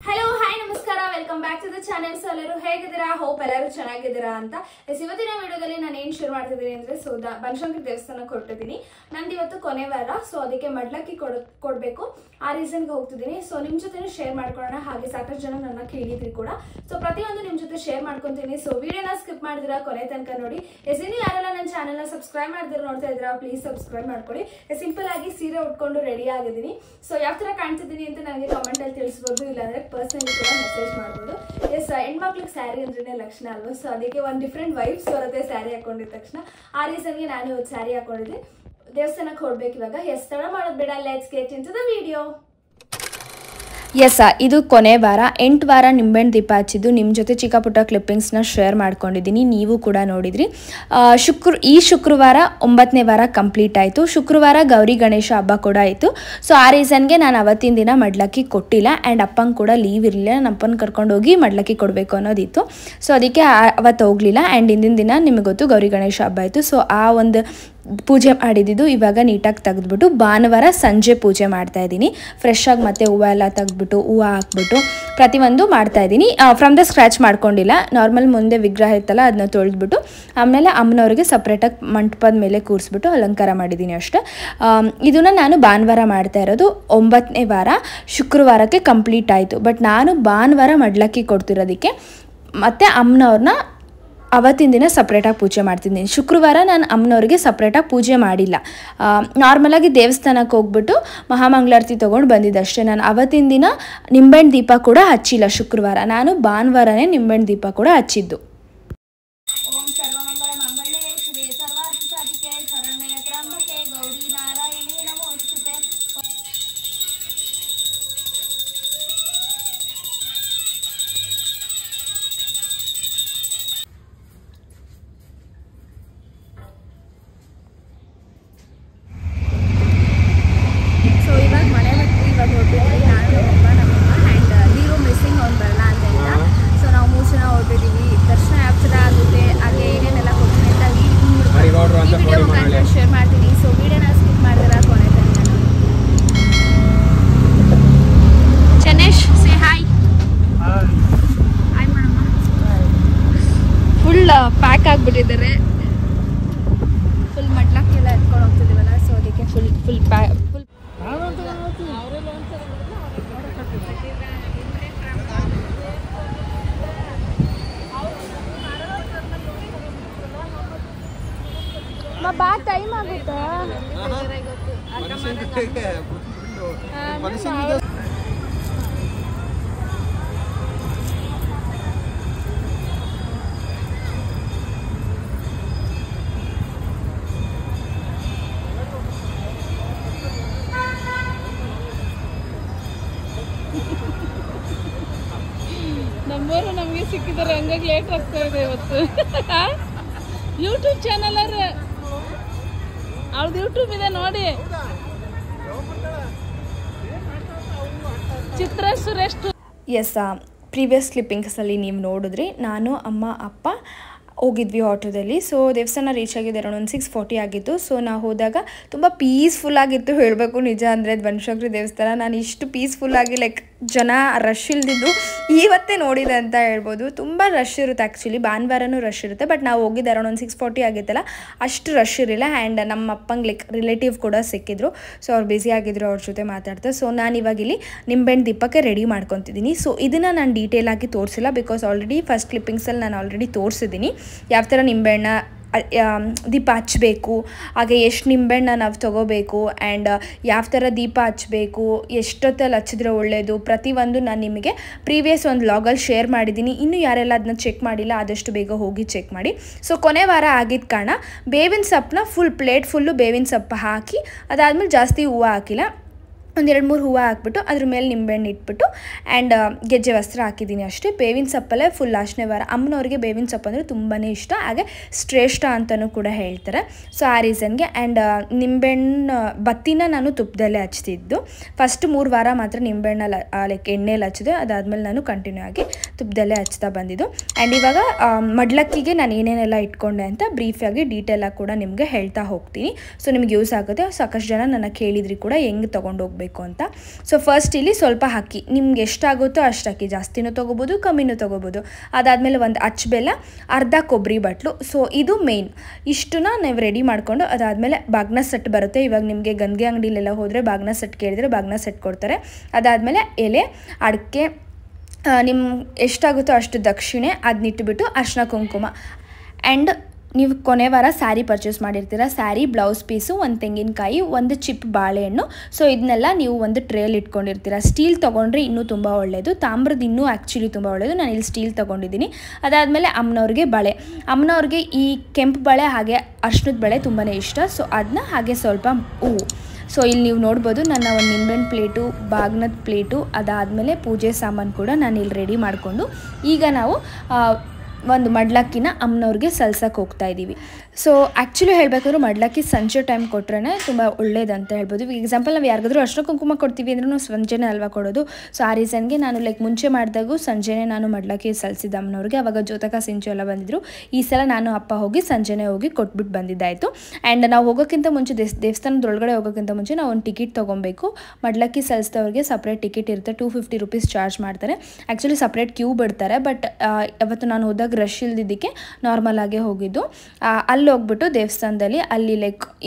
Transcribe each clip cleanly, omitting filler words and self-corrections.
Hello, hi, namaskara. Welcome back to the channel. So, ಎಲ್ಲರೂ ಹೇಗಿದ್ದೀರಾ? Hope ಎಲ್ಲರೂ ಚೆನ್ನಾಗಿದ್ದೀರಾ ಅಂತ. ಇವತ್ತಿನ ವಿಡಿಯೋದಲ್ಲಿ ನಾನು ಏನು ಶೇರ್ ಮಾಡ್ತಿದ್ದೀನಿ ಅಂದ್ರೆ ಬನಶಂಕರಿ ದೇವಸ್ಥಾನಕ್ಕೆ ಹೊರಟಿದ್ದೀನಿ. ನಂದು ಇವತ್ತು ಕೊನೆ ವಾರ, ಸೊ ಅದಕ್ಕೆ ಮಡ್ಲಕ್ಕಿ ಕೊಡಬೇಕು. ಆ ರೀಸನ್ಗೆ ಹೋಗ್ತಿದ್ದೀನಿ. ಸೊ ನಿಮ್ಮ ಜೊತೆ ಶೇರ್ ಮಾಡ್ಕೊಳ್ಳೋಣ. ಹಾಗೆ ಸಾಕಷ್ಟು ಜನ ನನ್ನ ಕೇಳಿದ್ರಿ ಕೂಡ. ಸೊ ಪ್ರತಿಯೊಂದು ನಿಮ್ಮ ಜೊತೆ ಶೇರ್ ಮಾಡ್ಕೊಂತೀನಿ. ಸೊ ವಿಡಿಯೋನ ಸ್ಕಿಪ್ ಮಾಡಿದಿರಾ ಕೊನೆ ತನಕ ನೋಡಿ. ಇನ್ನು ಯಾರೆಲ್ಲ ನನ್ನ ಚಾನೆಲ್ನ ಸಬ್ಸ್ಕ್ರೈಬ್ ಮಾಡಿದ್ರೆ ನೋಡ್ತಾ ಇದ್ದೀರಾ, ಪ್ಲೀಸ್ ಸಬ್ಸ್ಕ್ರೈಬ್ ಮಾಡ್ಕೊಳ್ಳಿ. ಸಿಂಪಲ್ ಆಗಿ ಸೀರೆ ಉಟ್ಕೊಂಡು ರೆಡಿ ಆಗಿದ್ದೀನಿ. ಸೊ ಯಾವ ತರ ಕಾಣ್ತಿದ್ದೀನಿ ಅಂತ ನನಗೆ ಕಮೆಂಟ್ ಅಲ್ಲಿ ತಿಳಿಸಬಹುದು, ಇಲ್ಲಾಂದ್ರೆ ಪರ್ಸನಲಿ ಕೂಡ ಮೆಸೇಜ್ ಮಾಡ್ಬೋದು. ಎಸ್, ಹೆಣ್ಮಕ್ಳಿಗೆ ಸ್ಯಾರಿ ಅಂದ್ರೇನೆ ಲಕ್ಷಣ ಅಲ್ವಾ, ಸೊ ಅದಕ್ಕೆ ಒಂದು ಡಿಫ್ರೆಂಟ್ ವೈಬ್ಸ್ ಬರುತ್ತೆ ಸ್ಯಾರಿ ಹಾಕೊಂಡಿದ ತಕ್ಷಣ. ಆ ರೀಸನ್ಗೆ ನಾನು ಇವತ್ತು ಸ್ಯಾರಿ ಹಾಕೊಂಡಿದ್ದೆ. ದೇವಸ್ಥಾನಕ್ಕೆ ಹೊರಡ್ಬೇಕು ಇವಾಗ. ಎಸ್, ತಡ ಮಾಡೋದು ಬೇಡ, let's get into the video. Yes, ಇದು ಕೊನೆ ವಾರ. 8 ವಾರ ನಿಂಬೆಹಣ್ಣು ದೀಪ ಹಚ್ಚಿದ್ದು ನಿಮ್ಮ ಜೊತೆ ಚಿಕ್ಕ ಪುಟ್ಟ ಕ್ಲಿಪ್ಪಿಂಗ್ಸ್ನ ಶೇರ್ ಮಾಡ್ಕೊಂಡಿದ್ದೀನಿ. ನೀವು ಕೂಡ ನೋಡಿದ್ರಿ. ಈ ಶುಕ್ರವಾರ 9ನೇ ವಾರ ಕಂಪ್ಲೀಟ್ ಆಯಿತು. ಶುಕ್ರವಾರ ಗೌರಿ ಗಣೇಶ ಹಬ್ಬ ಕೂಡ ಆಯಿತು. ಸೊ ಆ ರೀಸನ್ಗೆ ನಾನು ಅವತ್ತಿನ ದಿನ ಮಡ್ಲಕ್ಕಿ ಕೊಟ್ಟಿಲ್ಲ. ಆ್ಯಂಡ್ ಅಪ್ಪಂಗೆ ಕೂಡ ಲೀವ್ ಇರಲಿಲ್ಲ. ನನ್ನ ಅಪ್ಪನ ಕರ್ಕೊಂಡೋಗಿ ಮಡ್ಲಕ್ಕಿ ಕೊಡಬೇಕು ಅನ್ನೋದಿತ್ತು. ಸೊ ಅದಕ್ಕೆ ಅವತ್ತು ಹೋಗಲಿಲ್ಲ. ಆ್ಯಂಡ್ ಹಿಂದಿನ ದಿನ ನಿಮಗೆ ಗೊತ್ತು ಗೌರಿ ಗಣೇಶ ಹಬ್ಬ ಆಯಿತು. ಸೊ ಆ ಒಂದು ಪೂಜೆ ಮಾಡಿದ್ದು ಇವಾಗ ನೀಟಾಗಿ ತೆಗೆದ್ಬಿಟ್ಟು ಭಾನುವಾರ ಸಂಜೆ ಪೂಜೆ ಮಾಡ್ತಾ ಇದ್ದೀನಿ. ಫ್ರೆಶ್ ಆಗಿ ಮತ್ತೆ ಹೂವು ಎಲ್ಲ ತೆಗೆದ್ಬಿಟ್ಟು ಹೂವು ಹಾಕ್ಬಿಟ್ಟು ಪ್ರತಿಯೊಂದು ಮಾಡ್ತಾ ಇದ್ದೀನಿ. ಫ್ರಮ್ ದ ಸ್ಕ್ರ್ಯಾಚ್ ಮಾಡ್ಕೊಂಡಿಲ್ಲ. ನಾರ್ಮಲ್ ಮುಂದೆ ವಿಗ್ರಹ ಇತ್ತಲ್ಲ ಅದನ್ನ ತೊಳೆದ್ಬಿಟ್ಟು ಆಮೇಲೆ ಅಮ್ಮನವ್ರಿಗೆ ಸಪ್ರೇಟಾಗಿ ಮಂಟಪದ ಮೇಲೆ ಕೂರಿಸ್ಬಿಟ್ಟು ಅಲಂಕಾರ ಮಾಡಿದ್ದೀನಿ ಅಷ್ಟೇ. ಇದನ್ನು ನಾನು ಭಾನುವಾರ ಮಾಡ್ತಾ ಇರೋದು. 9ನೇ ವಾರ ಶುಕ್ರವಾರಕ್ಕೆ ಕಂಪ್ಲೀಟ್ ಆಯಿತು. ಬಟ್ ನಾನು ಭಾನುವಾರ ಮಡ್ಲಕ್ಕಿ ಕೊಡ್ತಿರೋದಕ್ಕೆ ಮತ್ತು ಅಮ್ಮನವ್ರನ್ನ ಅವತ್ತಿನ ದಿನ ಸಪ್ರೇಟಾಗಿ ಪೂಜೆ ಮಾಡ್ತಿದ್ದೀನಿ. ಶುಕ್ರವಾರ ನಾನು ಅಮ್ಮನವ್ರಿಗೆ ಸಪ್ರೇಟಾಗಿ ಪೂಜೆ ಮಾಡಿಲ್ಲ. ನಾರ್ಮಲಾಗಿ ದೇವಸ್ಥಾನಕ್ಕೆ ಹೋಗ್ಬಿಟ್ಟು ಮಹಾಮಂಗಳಾರತಿ ತೊಗೊಂಡು ಬಂದಿದ್ದಷ್ಟೇ. ನಾನು ಅವತ್ತಿನ ದಿನ ನಿಂಬೆಹಣ್ಣು ದೀಪ ಕೂಡ ಹಚ್ಚಿಲ್ಲ. ಶುಕ್ರವಾರ ನಾನು ಭಾನುವಾರನೇ ನಿಂಬೆಹಣ್ಣು ದೀಪ ಕೂಡ ಹಚ್ಚಿದ್ದು. ಶೇರ್ ಮಾಡ್ತೀನಿ. ಸೊ ವಿಡಿಯೋನ ಸ್ಕಿಪ್ ಮಾಡಿದ್ರೆ ಕೊನೆ ತನಕ. Chanesh, say hi. ಹಾಯ್ ಮಾಡಮ್ಮ. ಫುಲ್ ಪ್ಯಾಕ್ ಆಗಿಬಿಟ್ಟಿದ್ದಾರೆ. ಫುಲ್ ಮಡ್ಲಕ್ಕೆಲ್ಲ ಎತ್ಕೊಂಡು ಹೋಗ್ತಿದ್ದೀವಲ್ಲ, ಸೊ ಅದಕ್ಕೆ ಫುಲ್ ಪ್ಯಾಕ್. ಬಾ, ಟೈಮ್ ಆಗುತ್ತೆ. ನಮ್ಮವರು ನಮಗೆ ಸಿಕ್ಕಿದ್ದಾರೆ, ಹಂಗಾಗಿ ಲೇಟ್ ಆಗ್ತಾ ಇದೆ ಇವತ್ತು. ಯೂಟ್ಯೂಬ್ ಚಾನಲ್ ಅವ್ರದ್ದು ಯೂಟ್ಯೂಬ್ ಇದೆ ನೋಡಿ. ಚಿತ್ರ ಸುರೇಶ್. ಎಸ್, ಪ್ರೀವಿಯಸ್ ಕ್ಲಿಪ್ಪಿಂಗ್ಸಲ್ಲಿ ನೀವು ನೋಡಿದ್ರಿ. ನಾನು ಅಮ್ಮ ಅಪ್ಪ ಹೋಗಿದ್ವಿ ಆಟೋದಲ್ಲಿ. ಸೊ ದೇವಸ್ಥಾನ ರೀಚ್ ಆಗಿದೆ ಅರೌಂಡ್ 6:40 ಆಗಿತ್ತು. ಸೊ ನಾವು ಹೋದಾಗ ತುಂಬ ಪೀಸ್ಫುಲ್ ಆಗಿತ್ತು. ಹೇಳಬೇಕು ನಿಜ ಅಂದರೆ ಬನಶಂಕರಿ ದೇವಸ್ಥಾನ ನಾನು ಇಷ್ಟು ಪೀಸ್ಫುಲ್ಲಾಗಿ ಲೈಕ್ ಜನ ರಶ್ ಇಲ್ದಿದ್ದು ಇವತ್ತೇ ನೋಡಿದೆ ಅಂತ ಹೇಳ್ಬೋದು. ತುಂಬ ರಶ್ ಇರುತ್ತೆ. ಆ್ಯಕ್ಚುಲಿ ಭಾನುವಾರನೂ ರಶ್ ಇರುತ್ತೆ. ಬಟ್ ನಾವು ಹೋಗಿದ್ದು ಅರೌಂಡ್ 6:40 ಆಗಿತ್ತಲ್ಲ, ಅಷ್ಟು ರಶ್ ಇರಲಿಲ್ಲ. ಆ್ಯಂಡ್ ನಮ್ಮ ಅಪ್ಪಂಗೆ ಲೈಕ್ ರಿಲೇಟಿವ್ ಕೂಡ ಸಿಕ್ಕಿದ್ರು. ಸೊ ಅವ್ರು ಬ್ಯುಸಿ ಆಗಿದ್ರು, ಅವ್ರ ಜೊತೆ ಮಾತಾಡ್ತಾ. ಸೊ ನಾನು ಇವಾಗ ಇಲ್ಲಿ ನಿಂಬೆಹಣ್ಣು ದೀಪಕ್ಕೆ ರೆಡಿ ಮಾಡ್ಕೊತಿದ್ದೀನಿ. ಸೊ ಇದನ್ನು ನಾನು ಡೀಟೇಲಾಗಿ ತೋರಿಸಿಲ್ಲ, ಬಿಕಾಸ್ ಆಲ್ರೆಡಿ ಫಸ್ಟ್ ಕ್ಲಿಪ್ಪಿಂಗ್ಸಲ್ಲಿ ನಾನು ಆಲ್ರೆಡಿ ತೋರಿಸಿದ್ದೀನಿ ಯಾವ ಥರ ನಿಂಬೆಹಣ್ಣ ದೀಪ ಹಚ್ಚಬೇಕು, ಹಾಗೆ ಎಷ್ಟು ನಿಂಬೆಹಣ್ಣ ನಾವು ತೊಗೋಬೇಕು, ಆ್ಯಂಡ್ ಯಾವ ಥರ ದೀಪ ಹಚ್ಚಬೇಕು, ಎಷ್ಟೊತ್ತಲ್ಲಿ ಹಚ್ಚಿದ್ರೆ ಒಳ್ಳೆಯದು, ಪ್ರತಿಯೊಂದು ನಾನು ನಿಮಗೆ ಪ್ರೀವಿಯಸ್ ಒಂದು ವ್ಲಾಗಲ್ಲಿ ಶೇರ್ ಮಾಡಿದ್ದೀನಿ. ಇನ್ನೂ ಯಾರೆಲ್ಲ ಅದನ್ನ ಚೆಕ್ ಮಾಡಿಲ್ಲ ಆದಷ್ಟು ಬೇಗ ಹೋಗಿ ಚೆಕ್ ಮಾಡಿ. ಸೊ ಕೊನೆ ವಾರ ಆಗಿದ್ದ ಕಾರಣ ಬೇವಿನ ಸೊಪ್ಪನ್ನ ಫುಲ್ ಪ್ಲೇಟ್ ಫುಲ್ಲು ಬೇವಿನ ಸೊಪ್ಪು ಹಾಕಿ, ಅದಾದಮೇಲೆ ಜಾಸ್ತಿ ಹೂವು ಹಾಕಿಲ್ಲ. ಒಂದು 2-3 ಹೂವು ಹಾಕ್ಬಿಟ್ಟು ಅದ್ರ ಮೇಲೆ ನಿಂಬೆಹಣ್ಣು ಇಟ್ಬಿಟ್ಟು ಆ್ಯಂಡ್ ಗೆಜ್ಜೆ ವಸ್ತ್ರ ಹಾಕಿದ್ದೀನಿ ಅಷ್ಟೇ. ಬೇವಿನ ಸೊಪ್ಪಲ್ಲೇ ಫುಲ್ ಲಾಸ್ಟ್ನೇ ವಾರ. ಅಮ್ಮನವ್ರಿಗೆ ಬೇವಿನ ಸೊಪ್ಪು ಅಂದರೆ ತುಂಬಾ ಇಷ್ಟ, ಹಾಗೆ ಶ್ರೇಷ್ಠ ಅಂತಲೂ ಕೂಡ ಹೇಳ್ತಾರೆ. ಸೊ ಆ ರೀಸನ್ಗೆ. ಆ್ಯಂಡ್ ನಿಂಬೆಹಣ್ಣು ಬತ್ತಿನ ನಾನು ತುಪ್ಪದಲ್ಲೇ ಹಚ್ತಿದ್ದು. ಫಸ್ಟ್ 3 ವಾರ ಮಾತ್ರ ನಿಂಬೆಹಣ್ಣಲ್ಲಿ ಲೈಕ್ ಎಣ್ಣೆಯಲ್ಲಿ ಹಚ್ಚಿದೆ. ಅದಾದಮೇಲೆ ನಾನು ಕಂಟಿನ್ಯೂ ಆಗಿ ತುಪ್ಪದಲ್ಲೇ ಹಚ್ತಾ ಬಂದಿದ್ದು. ಆ್ಯಂಡ್ ಇವಾಗ ಮಡ್ಲಕ್ಕಿಗೆ ನಾನು ಏನೇನೆಲ್ಲ ಇಟ್ಕೊಂಡೆ ಅಂತ ಬ್ರೀಫಾಗಿ ಡೀಟೇಲಾಗಿ ಕೂಡ ನಿಮಗೆ ಹೇಳ್ತಾ ಹೋಗ್ತೀನಿ. ಸೊ ನಿಮ್ಗೆ ಯೂಸ್ ಆಗುತ್ತೆ. ಸಾಕಷ್ಟು ಜನ ನನ್ನ ಕೇಳಿದ್ರಿ ಕೂಡ ಹೆಂಗೆ ತೊಗೊಂಡು ಹೋಗ್ಬೇಕು ಮಾಡಬೇಕು ಅಂತ. ಸೊ ಫಸ್ಟ್ ಇಲ್ಲಿ ಸ್ವಲ್ಪ ಹಾಕಿ, ನಿಮ್ಗೆ ಎಷ್ಟಾಗುತ್ತೋ ಅಷ್ಟು ಹಾಕಿ, ಜಾಸ್ತಿನೂ ತೊಗೋಬೋದು ಕಮ್ಮಿನೂ ತೊಗೋಬೋದು. ಅದಾದಮೇಲೆ ಒಂದು ಅಚ್ಚ ಬೆಲ್ಲ, ಅರ್ಧ ಕೊಬ್ಬರಿ ಬಟ್ಲು. ಸೊ ಇದು ಮೇಯ್ನ್. ಇಷ್ಟನ್ನ ನೀವು ರೆಡಿ ಮಾಡಿಕೊಂಡು ಅದಾದಮೇಲೆ ಬಾಗ್ನ ಸೆಟ್ ಬರುತ್ತೆ. ಇವಾಗ ನಿಮಗೆ ಗಂಗೆ ಅಂಗಡಿಲೆಲ್ಲ ಹೋದರೆ ಬಾಗ್ನ ಸೆಟ್ ಕೇಳಿದರೆ ಬಾಗ್ನ ಸೆಟ್ ಕೊಡ್ತಾರೆ. ಅದಾದಮೇಲೆ ಎಲೆ, ಅಡಿಕೆ, ನಿಮ್ಮ ಎಷ್ಟಾಗುತ್ತೋ ಅಷ್ಟು ದಕ್ಷಿಣೆ, ಅದನ್ನಿಟ್ಟುಬಿಟ್ಟು ಅರಿಶಿನ ಕುಂಕುಮ. ಆ್ಯಂಡ್ ನೀವು ಕೊನೆ ವಾರ ಸ್ಯಾರಿ ಪರ್ಚೇಸ್ ಮಾಡಿರ್ತೀರ, ಸ್ಯಾರಿ, ಬ್ಲೌಸ್ ಪೀಸು, ಒಂದು ತೆಂಗಿನಕಾಯಿ, ಒಂದು ಚಿಪ್ ಬಾಳೆಹಣ್ಣು. ಸೊ ಇದನ್ನೆಲ್ಲ ನೀವು ಒಂದು ಟ್ರೇಲಿ ಇಟ್ಕೊಂಡಿರ್ತೀರ. ಸ್ಟೀಲ್ ತೊಗೊಂಡ್ರೆ ಇನ್ನೂ ತುಂಬ ಒಳ್ಳೆಯದು, ತಾಮ್ರದ ಇನ್ನೂ ಆ್ಯಕ್ಚುಲಿ ತುಂಬ ಒಳ್ಳೆಯದು. ನಾನು ಇಲ್ಲಿ ಸ್ಟೀಲ್ ತೊಗೊಂಡಿದ್ದೀನಿ. ಅದಾದಮೇಲೆ ಅಮ್ಮನವ್ರಿಗೆ ಬಳೆ. ಅಮ್ಮನವ್ರಿಗೆ ಈ ಕೆಂಪು ಬಳೆ ಹಾಗೆ ಅರ್ಶಿನದ ಬಳೆ ತುಂಬಾ ಇಷ್ಟ. ಸೊ ಅದನ್ನ ಹಾಗೆ ಸ್ವಲ್ಪ ಹೂವು. ಸೊ ಇಲ್ಲಿ ನೀವು ನೋಡ್ಬೋದು ನನ್ನ ಒಂದು ನಿಂಬೆಹಣ್ಣು ಪ್ಲೇಟು, ಬಾಗ್ನದ ಪ್ಲೇಟು, ಅದಾದಮೇಲೆ ಪೂಜೆ ಸಾಮಾನು ಕೂಡ ನಾನು ಇಲ್ಲಿ ರೆಡಿ ಮಾಡಿಕೊಂಡು ಈಗ ನಾವು ಒಂದು ಮಡ್ಲಕ್ಕಿನ ಅಮ್ಮನವ್ರಿಗೆ ಸಲ್ಸಕ್ಕೆ ಹೋಗ್ತಾ ಇದ್ದೀವಿ. ಸೊ ಆ್ಯಕ್ಚುಲಿ ಹೇಳಬೇಕಾದ್ರೂ ಮಡ್ಲಕ್ಕಿ ಸಂಜೆ ಟೈಮ್ ಕೊಟ್ರೇ ತುಂಬ ಒಳ್ಳೇದಂತ ಹೇಳ್ಬೋದು. ಎಕ್ಸಾಂಪಲ್ ನಾವು ಯಾರಿಗಾದ್ರೂ ಅರಿಶಿನ ಕುಂಕುಮ ಕೊಡ್ತೀವಿ ಅಂದ್ರೂ ನಾವು ಸಂಜೆನೇ ಅಲ್ವಾ ಕೊಡೋದು. ಸೊ ಆ ರೀಸನ್ಗೆ ನಾನು ಮುಂಚೆ ಮಾಡಿದಾಗೂ ಸಂಜೆನೇ ನಾನು ಮಡ್ಲಕ್ಕಿ ಸಲ್ಸಿದ್ದೆ ಅಮ್ಮನವ್ರಿಗೆ. ಅವಾಗ ಜೋತಕ ಸಿಂಚು ಎಲ್ಲ ಬಂದಿದ್ರು. ಈ ಸಲ ನಾನು ಅಪ್ಪ ಹೋಗಿ ಸಂಜೆನೇ ಹೋಗಿ ಕೊಟ್ಬಿಟ್ಟು ಬಂದಿದ್ದಾಯಿತು. ಆ್ಯಂಡ್ ನಾವು ಹೋಗೋಕ್ಕಿಂತ ಮುಂಚೆ ದೇವಸ್ಥಾನದೊಳಗಡೆ ಹೋಗೋಕ್ಕಿಂತ ಮುಂಚೆ ನಾವು ಒಂದು ಟಿಕೆಟ್ ತೊಗೊಬೇಕು. ಮಡ್ಲಕ್ಕಿ ಸಲ್ಸಿದವ್ರಿಗೆ ಸಪ್ರೇಟ್ ಟಿಕೆಟ್ ಇರುತ್ತೆ, 250 ರೂಪೀಸ್ ಚಾರ್ಜ್ ಮಾಡ್ತಾರೆ. ಆ್ಯಕ್ಚುಲಿ ಸಪ್ರೇಟ್ ಕ್ಯೂ ಬಿಡ್ತಾರೆ. ಬಟ್ ಅವತ್ತು ನಾನು ಹೋದಾಗ ರಶ್ ಇಲ್ದಿದ್ದಕ್ಕೆ ನಾರ್ಮಲ್ ಆಗೇ ಹೋಗಿದ್ದು. ಅಲ್ಲಿ ಹೋಗ್ಬಿಟ್ಟು ದೇವಸ್ಥಾನದಲ್ಲಿ ಅಲ್ಲಿ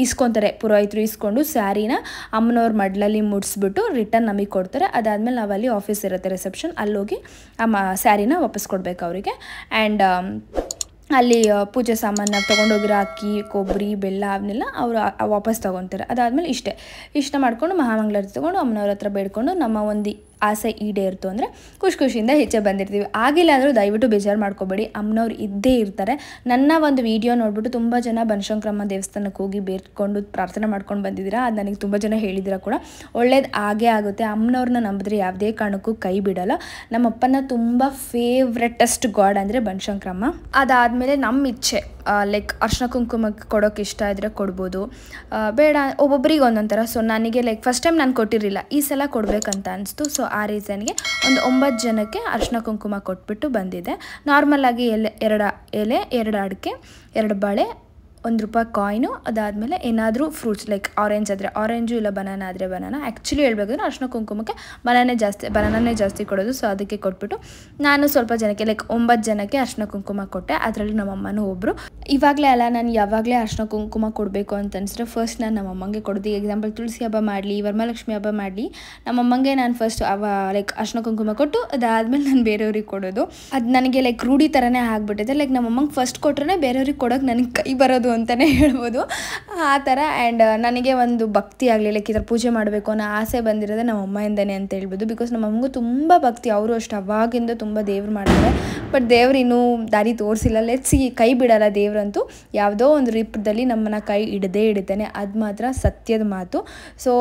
ಇಸ್ಕೊತಾರೆ, ಪುರೋಹಿತರು ಇಸ್ಕೊಂಡು ಸ್ಯಾರಿನ ಅಮ್ಮನವ್ರ ಮಡ್ಲಲ್ಲಿ ಮುಡಿಸ್ಬಿಟ್ಟು ರಿಟರ್ನ್ ನಮಗೆ ಕೊಡ್ತಾರೆ. ಅದಾದಮೇಲೆ ನಾವು ಅಲ್ಲಿ ಆಫೀಸ್ ಇರುತ್ತೆ, ರಿಸೆಪ್ಷನ್, ಅಲ್ಲೋಗಿ ಸ್ಯಾರಿನ ವಾಪಸ್ ಕೊಡಬೇಕು ಅವರಿಗೆ. ಆ್ಯಂಡ್ ಅಲ್ಲಿ ಪೂಜೆ ಸಾಮಾನು ನಾವು ತೊಗೊಂಡೋಗಿರೋ ಅಕ್ಕಿ, ಕೊಬ್ಬರಿ, ಬೆಲ್ಲ ಅವನ್ನೆಲ್ಲ ಅವರು ವಾಪಸ್ ತೊಗೊತಾರೆ. ಅದಾದಮೇಲೆ ಇಷ್ಟ ಮಾಡ್ಕೊಂಡು ಮಹಾಮಂಗಳಾರತಿ ತೊಗೊಂಡು ಅಮ್ಮನವ್ರ ಹತ್ರ ಬೇಡ್ಕೊಂಡು ನಮ್ಮ ಒಂದು ಆಸೆ ಈಡೇರಿತು ಅಂದರೆ ಖುಷಿಯಿಂದ ಹೆಚ್ಚೆ ಬಂದಿರ್ತೀವಿ. ಆಗಿಲ್ಲ ಅಂದರೂ ದಯವಿಟ್ಟು ಬೇಜಾರು ಮಾಡ್ಕೋಬೇಡಿ, ಅಮ್ಮನವ್ರು ಇದ್ದೇ ಇರ್ತಾರೆ. ನನ್ನ ಒಂದು ವಿಡಿಯೋ ನೋಡಿಬಿಟ್ಟು ತುಂಬ ಜನ ಬನಶಂಕರಮ್ಮ ದೇವಸ್ಥಾನಕ್ಕೆ ಹೋಗಿ ಬೇಡ್ಕೊಂಡು ಪ್ರಾರ್ಥನೆ ಮಾಡ್ಕೊಂಡು ಬಂದಿದ್ದೀರಾ. ಅದು ನನಗೆ ತುಂಬ ಜನ ಹೇಳಿದ್ದೀರಾ ಕೂಡ. ಒಳ್ಳೇದು ಆಗೇ ಆಗುತ್ತೆ. ಅಮ್ಮನವ್ರನ್ನ ನಂಬಿದ್ರೆ ಯಾವುದೇ ಕಾರಣಕ್ಕೂ ಕೈ ಬಿಡಲ್ಲ. ನಮ್ಮಪ್ಪನ ತುಂಬ ಫೇವ್ರೆಟೆಸ್ಟ್ ಗಾಡ್ ಅಂದರೆ ಬನಶಂಕರಮ್ಮ. ಅದಾದಮೇಲೆ ನಮ್ಮ ಇಚ್ಛೆ ಅರ್ಶಿನ ಕುಂಕುಮಕ್ಕೆ ಕೊಡೋಕೆ ಇಷ್ಟ ಇದ್ದರೆ ಕೊಡ್ಬೋದು, ಬೇಡ ಒಬ್ಬೊಬ್ರಿಗೆ ಒಂದೊಂಥರ. ಸೊ ನನಗೆ ಫಸ್ಟ್ ಟೈಮ್ ನಾನು ಕೊಟ್ಟಿರಲಿಲ್ಲ, ಈ ಸಲ ಕೊಡಬೇಕಂತ ಅನಿಸ್ತು. ಸೊ ಆ ರೀಸನ್ಗೆ ಒಂದು 9 ಜನಕ್ಕೆ ಅರಿಶಿನ ಕುಂಕುಮ ಕೊಟ್ಬಿಟ್ಟು ಬಂದಿದೆ. ನಾರ್ಮಲಾಗಿ ಎರಡು ಎಲೆ, 2 ಅಡಿಕೆ, 2 ಬಳೆ, ₹1 ಕಾಯಿನು. ಅದಾದಮೇಲೆ ಏನಾದರೂ ಫ್ರೂಟ್ಸ್ ಆರೆಂಜ್ ಆದರೆ ಆರೆಂಜು, ಇಲ್ಲ ಬನಾನಾ ಆದರೆ ಬನಾನಾ. ಆ್ಯಕ್ಚುಲಿ ಹೇಳ್ಬೇಕಂದ್ರೆ ಅರಿಶಿನ ಕುಂಕುಮಕ್ಕೆ ಬನಾನೇ ಜಾಸ್ತಿ ಕೊಡೋದು. ಸೊ ಅದಕ್ಕೆ ಕೊಟ್ಬಿಟ್ಟು ನಾನು ಸ್ವಲ್ಪ ಜನಕ್ಕೆ 9 ಜನಕ್ಕೆ ಅರಿಶಿನ ಕುಂಕುಮ ಕೊಟ್ಟೆ. ಅದರಲ್ಲಿ ನಮ್ಮಮ್ಮನೂ ಒಬ್ಬರು. ಇವಾಗಲೇ ಅಲ್ಲ, ನಾನು ಯಾವಾಗಲೇ ಅರಿಶಿನ ಕುಂಕುಮ ಕೊಡಬೇಕು ಅಂತ ಅನಿಸಿದ್ರೆ ಫಸ್ಟ್ ನಾನು ನಮ್ಮಮ್ಮಂಗೆ ಕೊಡೋದು. ಎಕ್ಸಾಂಪಲ್ ತುಳಸಿ ಹಬ್ಬ ಮಾಡಲಿ, ವರಮಹಾಲಕ್ಷ್ಮಿ ಹಬ್ಬ ಮಾಡಲಿ, ನಮ್ಮಮ್ಮಂಗೆ ನಾನು ಫಸ್ಟ್ ಅರಿಶಿನ ಕುಂಕುಮ ಕೊಟ್ಟು ಅದಾದಮೇಲೆ ನಾನು ಬೇರೆಯವ್ರಿಗೆ ಕೊಡೋದು. ಅದು ನನಗೆ ರೂಢಿ ಥರನೇ ಆಗಿಬಿಟ್ಟಿದೆ. ನಮ್ಮಮ್ಮಂಗೆ ಫಸ್ಟ್ ಕೊಟ್ರೆ ಬೇರೆಯವ್ರಿಗೆ ಕೊಡೋಕೆ ನನಗೆ ಕೈ ಬರೋದು ಅಂತಲೇ ಹೇಳ್ಬೋದು, ಆ ಥರ. ಆ್ಯಂಡ್ ನನಗೆ ಒಂದು ಭಕ್ತಿ ಆಗಲಿ, ಈ ಥರ ಪೂಜೆ ಮಾಡಬೇಕು ಅನ್ನೋ ಆಸೆ ಬಂದಿರೋದೇ ನಮ್ಮ ಅಮ್ಮಯಿಂದನೇ ಅಂತ ಹೇಳ್ಬೋದು. ಬಿಕಾಸ್ ನಮ್ಮ ಅಮ್ಮಗೂ ತುಂಬ ಭಕ್ತಿ, ಅವರು ಅಷ್ಟು ಅವಾಗಿಂದ ತುಂಬ ದೇವ್ರು ಮಾಡ್ತಾರೆ. ಬಟ್ ದೇವ್ರು ಇನ್ನೂ ದಾರಿ ತೋರಿಸಿಲ್ಲ. ಕೈ ಬಿಡಲ್ಲ ದೇವ್ರಂತೂ. ಯಾವುದೋ ಒಂದು ರೂಪದಲ್ಲಿ ನಮ್ಮನ್ನ ಕೈ ಹಿಡಿತಾನೆ, ಅದು ಮಾತ್ರ ಸತ್ಯದ ಮಾತು. ಸೊ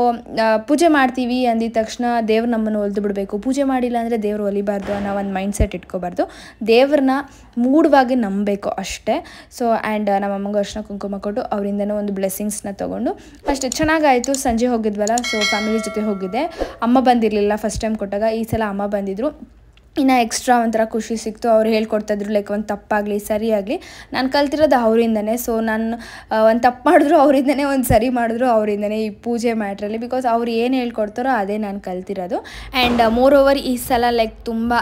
ಪೂಜೆ ಮಾಡ್ತೀವಿ ಅಂದಿದ ತಕ್ಷಣ ದೇವ್ರು ನಮ್ಮನ್ನು ಒಲ್ದು ಬಿಡಬೇಕು, ಪೂಜೆ ಮಾಡಿಲ್ಲ ಅಂದರೆ ದೇವ್ರು ಒಲಿಬಾರ್ದು ಅನ್ನೋ ಒಂದು ಮೈಂಡ್ಸೆಟ್ ಇಟ್ಕೋಬಾರ್ದು. ದೇವ್ರನ್ನ ಮೂಢವಾಗಿ ನಂಬಬೇಕು ಅಷ್ಟೇ. ಸೊ ಆ್ಯಂಡ್ ನಮ್ಮ ಅಮ್ಮಂಗೆ ಅರಿಶಿನ ಕುಂಕುಮ ಕೊಟ್ಟು ಅವರಿಂದನೂ ಒಂದು ಬ್ಲೆಸ್ಸಿಂಗ್ಸ್ನ ತೊಗೊಂಡು ಅಷ್ಟೇ ಚೆನ್ನಾಗಾಯಿತು. ಸಂಜೆ ಹೋಗಿದ್ವಲ್ಲ, ಸೊ ಫ್ಯಾಮಿಲಿ ಜೊತೆ ಹೋಗಿದ್ದೆ. ಅಮ್ಮ ಬಂದಿರಲಿಲ್ಲ ಫಸ್ಟ್ ಟೈಮ್ ಕೊಟ್ಟಾಗ, ಈ ಸಲ ಅಮ್ಮ ಬಂದಿದ್ದರು. ಇನ್ನು ಎಕ್ಸ್ಟ್ರಾ ಒಂಥರ ಖುಷಿ ಸಿಕ್ತು. ಅವ್ರು ಹೇಳ್ಕೊಡ್ತಾಯಿದ್ರು ಒಂದು ತಪ್ಪಾಗಲಿ ಸರಿಯಾಗಲಿ ನಾನು ಕಲ್ತಿರೋದು ಅವರಿಂದನೇ. ಸೊ ನಾನು ಒಂದು ತಪ್ಪು ಮಾಡಿದ್ರು ಅವರಿಂದನೇ, ಒಂದು ಸರಿ ಮಾಡಿದ್ರು ಅವರಿಂದನೇ ಈ ಪೂಜೆ ಮ್ಯಾಟ್ರಲ್ಲಿ. ಬಿಕಾಸ್ ಅವ್ರು ಏನು ಹೇಳ್ಕೊಡ್ತಾರೋ ಅದೇ ನಾನು ಕಲ್ತಿರೋದು. ಆ್ಯಂಡ್ ಮೋರ್ ಓವರ್ ಈ ಸಲ ತುಂಬ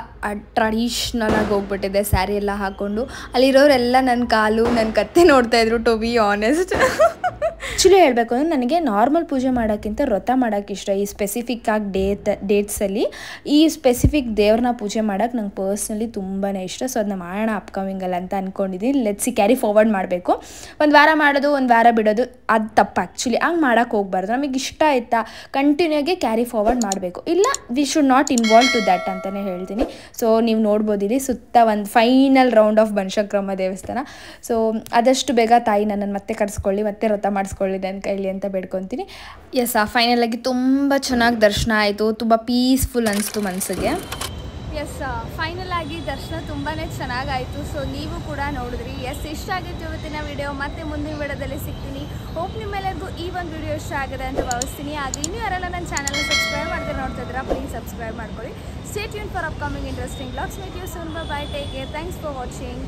ಟ್ರೆಡಿಷ್ನಲಾಗಿ ಹೋಗ್ಬಿಟ್ಟಿದೆ, ಸ್ಯಾರಿ ಎಲ್ಲ ಹಾಕ್ಕೊಂಡು. ಅಲ್ಲಿರೋರೆಲ್ಲ ನನ್ನ ಕಾಲು, ನನ್ನ ಕತ್ತೆ ನೋಡ್ತಾಯಿದ್ರು, ಟು ಬಿ ಆನೆಸ್ಟ್. ಆ್ಯಕ್ಚುಲಿ ಹೇಳಬೇಕು ಅಂದರೆ ನನಗೆ ನಾರ್ಮಲ್ ಪೂಜೆ ಮಾಡೋಕ್ಕಿಂತ ವ್ರತ ಮಾಡೋಕ್ಕೆ ಇಷ್ಟ. ಈ ಸ್ಪೆಸಿಫಿಕ್ ಆಗಿ ಡೇಟ್ಸಲ್ಲಿ ಈ ಸ್ಪೆಸಿಫಿಕ್ ದೇವ್ರನ್ನ ಪೂಜೆ ಮಾಡೋಕ್ಕೆ ನಂಗೆ ಪರ್ಸ್ನಲಿ ತುಂಬಾ ಇಷ್ಟ. ಸೊ ಅದನ್ನ ಮಾಡೋಣ ಅಪ್ಕಮಿಂಗಲ್ಲ ಅಂತ ಅಂದ್ಕೊಂಡಿದ್ದೀನಿ. ಲೆಟ್ಸ್ ಕ್ಯಾರಿ ಫಾರ್ವರ್ಡ್ ಮಾಡಬೇಕು. ಒಂದು ವಾರ ಮಾಡೋದು, ಒಂದು ವಾರ ಬಿಡೋದು, ಅದು ತಪ್ಪು. ಆ್ಯಕ್ಚುಲಿ ಹಂಗೆ ಮಾಡೋಕ್ಕೆ ಹೋಗ್ಬಾರ್ದು. ನಮಗೆ ಇಷ್ಟ ಆಯಿತಾ ಕಂಟಿನ್ಯೂಗೆ ಕ್ಯಾರಿ ಫಾರ್ವರ್ಡ್ ಮಾಡಬೇಕು. ಇಲ್ಲ we should not involve to that ಅಂತಲೇ ಹೇಳ್ತೀನಿ. ಸೊ ನೀವು ನೋಡ್ಬೋದು ಇಲ್ಲಿ ಸುತ್ತ ಒಂದು ಫೈನಲ್ ರೌಂಡ್ ಆಫ್ ಬನಶಂಕರಮ್ಮ ದೇವಸ್ಥಾನ. ಸೊ ಆದಷ್ಟು ಬೇಗ ತಾಯಿ ನನ್ನನ್ನು ಮತ್ತೆ ಕರೆಸ್ಕೊಳ್ಳಿ, ಮತ್ತೆ ವ್ರತ ಮಾಡಿಸ್ಕೊಳ್ಳಿ ನನ್ನ ಕೈಲಿ ಅಂತ ಬೇಡ್ಕೊತೀನಿ. ಎಸ್, ಫೈನಲಾಗಿ ತುಂಬ ಚೆನ್ನಾಗಿ ದರ್ಶನ ಆಯಿತು. ತುಂಬ ಪೀಸ್ಫುಲ್ ಅನಿಸ್ತು ಮನಸ್ಸಿಗೆ. ಎಸ್, ಫೈನಲ್ ಆಗಿ ದರ್ಶನ ತುಂಬಾ ಚೆನ್ನಾಗಾಯಿತು. ಸೊ ನೀವು ಕೂಡ ನೋಡಿದ್ರಿ. ಎಸ್, ಇಷ್ಟ ಆಗಿತ್ತು ಇವತ್ತಿನ ವಿಡಿಯೋ. ಮತ್ತೆ ಮುಂದಿನ ವಿಡಿಯೋದಲ್ಲಿ ಸಿಗ್ತೀನಿ. ಹೋಪ್ ನಿಮ್ಮೆಲ್ಲರಿಗೂ ಈ ಒಂದು ವಿಡಿಯೋ ಇಷ್ಟ ಆಗಿದೆ ಅಂತ ಭಾವಿಸ್ತೀನಿ. ಹಾಗೆ ಇನ್ನೂ ಯಾರೆಲ್ಲ ನನ್ನ ಚಾನಲ್ನ ಸಬ್ಸ್ಕ್ರೈಬ್ ಮಾಡಿದ್ರೆ ನೋಡ್ತಾ ಇದ್ದೀರಾ, ಪ್ಲೀಸ್ ಸಬ್ಸ್ಕ್ರೈಬ್ ಮಾಡ್ಕೊಳ್ಳಿ. Stay tune for upcoming interesting vlogs. Meet you soon. Bye, take care. Thanks for watching.